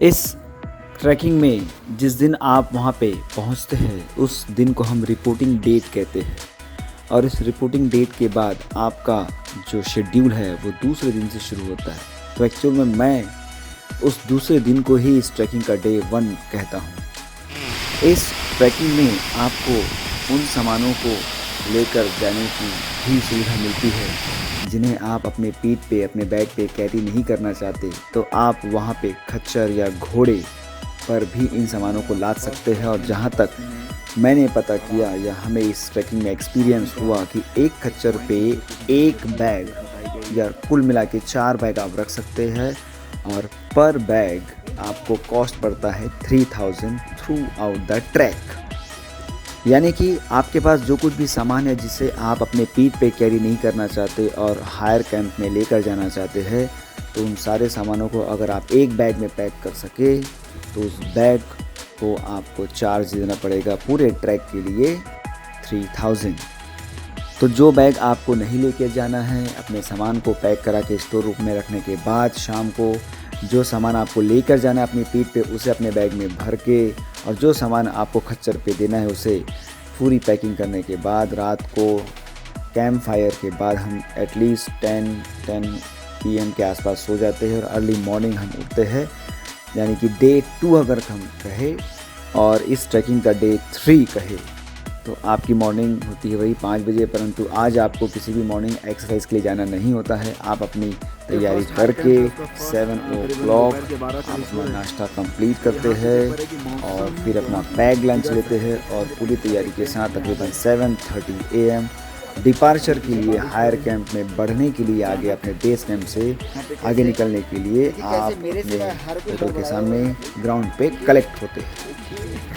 इस ट्रैकिंग में जिस दिन आप वहाँ पे पहुँचते हैं उस दिन को हम रिपोर्टिंग डेट कहते हैं और इस रिपोर्टिंग डेट के बाद आपका जो शेड्यूल है वो दूसरे दिन से शुरू होता है। तो एक्चुअल में मैं उस दूसरे दिन को ही इस ट्रैकिंग का डे 1 कहता हूँ। इस ट्रैकिंग में आपको उन सामानों को लेकर जाने की भी सुविधा मिलती है जिन्हें आप अपने पीठ पे अपने बैग पे कैरी नहीं करना चाहते, तो आप वहाँ पे खच्चर या घोड़े पर भी इन सामानों को लाद सकते हैं। और जहाँ तक मैंने पता किया या हमें इस ट्रैकिंग में एक्सपीरियंस हुआ कि एक खच्चर पे एक बैग या कुल मिला के 4 बैग आप रख सकते हैं और पर बैग आपको कॉस्ट पड़ता है 3000 थ्रू आउट द ट्रैक। यानी कि आपके पास जो कुछ भी सामान है जिसे आप अपने पीठ पे कैरी नहीं करना चाहते और हायर कैंप में लेकर जाना चाहते हैं, तो उन सारे सामानों को अगर आप एक बैग में पैक कर सके तो उस बैग को आपको चार्ज देना पड़ेगा पूरे ट्रैक के लिए 3000। तो जो बैग आपको नहीं लेके जाना है, अपने सामान को पैक करा के स्टोर रूम में रखने के बाद शाम को जो सामान आपको लेकर जाना है अपनी पीठ पे उसे अपने बैग में भर के और जो सामान आपको खच्चर पे देना है उसे पूरी पैकिंग करने के बाद रात को कैंप फायर के बाद हम एटलीस्ट 10 PM के आसपास सो जाते हैं और अर्ली मॉर्निंग हम उठते हैं। यानी कि डे 2 अगर हम कहें और इस ट्रैकिंग का डे 3 कहे तो आपकी मॉर्निंग होती है वही 5 बजे, परंतु आज आपको किसी भी मॉर्निंग एक्सरसाइज के लिए जाना नहीं होता है। आप अपनी तैयारी करके 7 o'clock आप अपना नाश्ता कंप्लीट करते हैं और फिर अपना पैक लंच लेते हैं और पूरी तैयारी के साथ तकरीबन 7:30 AM डिपार्चर के लिए हायर कैंप में बढ़ने के लिए आगे अपने बेस कैंप से आगे निकलने के लिए आप अपने होटल के सामने ग्राउंड पे कलेक्ट होते हैं।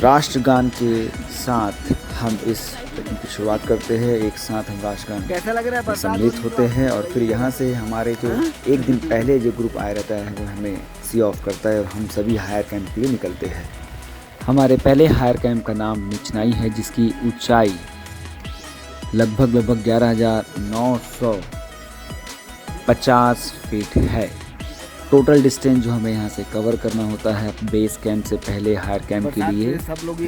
राष्ट्रगान के साथ हम इस ट्रैकिंग की शुरुआत करते हैं। एक साथ हम राष्ट्रगान में सम्मिलित होते हैं और फिर यहाँ से हमारे जो एक दिन पहले जो ग्रुप आया रहता है वो हमें सी ऑफ करता है और हम सभी हायर कैंप के लिए निकलते हैं। हमारे पहले हायर कैंप का नाम निचनाई है जिसकी ऊंचाई लगभग 11,950 फीट है। टोटल डिस्टेंस जो हमें यहाँ से कवर करना होता है बेस कैंप से पहले हायर कैंप के लिए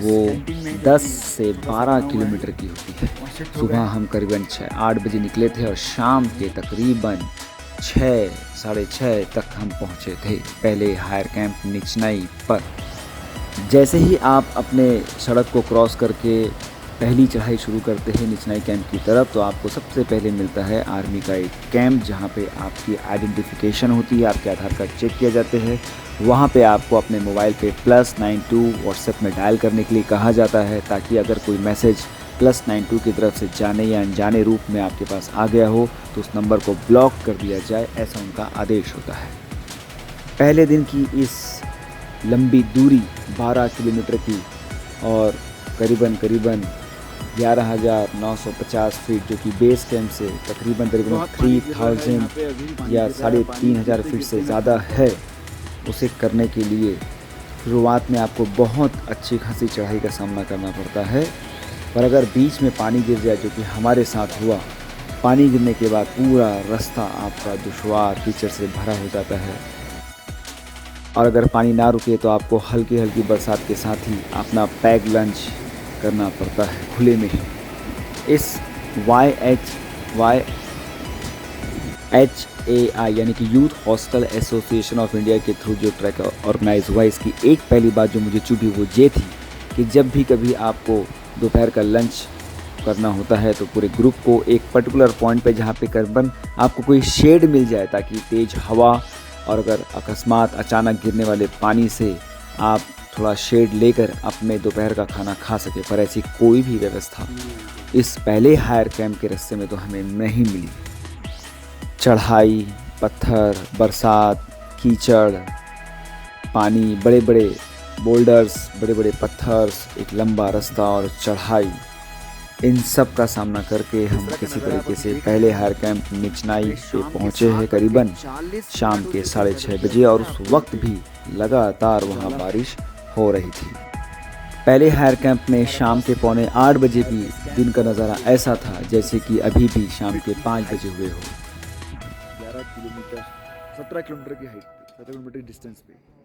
वो 10 से 12 किलोमीटर की होती है। सुबह हम करीबन 8 बजे निकले थे और शाम के तकरीबन 6 साढ़े 6 तक हम पहुँचे थे पहले हायर कैंप निचनाई पर। जैसे ही आप अपने सड़क को क्रॉस करके पहली चढ़ाई शुरू करते हैं निचनाई कैंप की तरफ, तो आपको सबसे पहले मिलता है आर्मी का एक कैंप जहां पे आपकी आइडेंटिफिकेशन होती है, आपके आधार कार्ड चेक किया जाते हैं। वहां पे आपको अपने मोबाइल पे +92 व्हाट्सएप में डायल करने के लिए कहा जाता है ताकि अगर कोई मैसेज +92 की तरफ से जाने या अनजाने रूप में आपके पास आ गया हो तो उस नंबर को ब्लॉक कर दिया जाए, ऐसा उनका आदेश होता है। पहले दिन की इस लंबी दूरी 12 किलोमीटर की और करीबन 11,950 फीट जो कि बेस कैंप से तकरीबन 3000 या 3500 फीट से ज़्यादा है, उसे करने के लिए शुरुआत में आपको बहुत अच्छी खासी चढ़ाई का सामना करना पड़ता है। पर अगर बीच में पानी गिर जाए जो कि हमारे साथ हुआ, पानी गिरने के बाद पूरा रास्ता आपका दुश्वार कीचड़ से भरा हो जाता है और अगर पानी ना रुके तो आपको हल्की हल्की बरसात के साथ ही अपना पैक लंच करना पड़ता है खुले में ही। इस YHAI यानी कि youth hostel association of India के थ्रू जो ट्रैक ऑर्गेनाइज हुआ, इसकी एक पहली बात जो मुझे चुभी वो ये थी कि जब भी कभी आपको दोपहर का लंच करना होता है तो पूरे ग्रुप को एक पर्टिकुलर पॉइंट पे जहाँ पे करीबन आपको कोई शेड मिल जाए ताकि तेज़ हवा और अगर अकस्मात अचानक गिरने वाले पानी से आप थोड़ा शेड लेकर अपने दोपहर का खाना खा सके, पर ऐसी कोई भी व्यवस्था इस पहले हायर कैंप के रास्ते में तो हमें नहीं मिली। चढ़ाई, पत्थर, बरसात, कीचड़, पानी, बड़े बड़े बोल्डर्स, बड़े बड़े पत्थर्स, एक लंबा रास्ता और चढ़ाई, इन सब का सामना करके हम किसी तरीके से पहले हायर कैंप निचनाई पे पहुँचे हैं करीबन शाम के 6:30 बजे और उस वक्त भी लगातार वहाँ बारिश हो रही थी। पहले हायर कैंप में शाम के 7:45 बजे भी दिन का नज़ारा ऐसा था जैसे कि अभी भी शाम के 5 बजे हुए हो। 11 किलोमीटर 17 किलोमीटर की हाइट पे, 17 किलोमीटर डिस्टेंस पे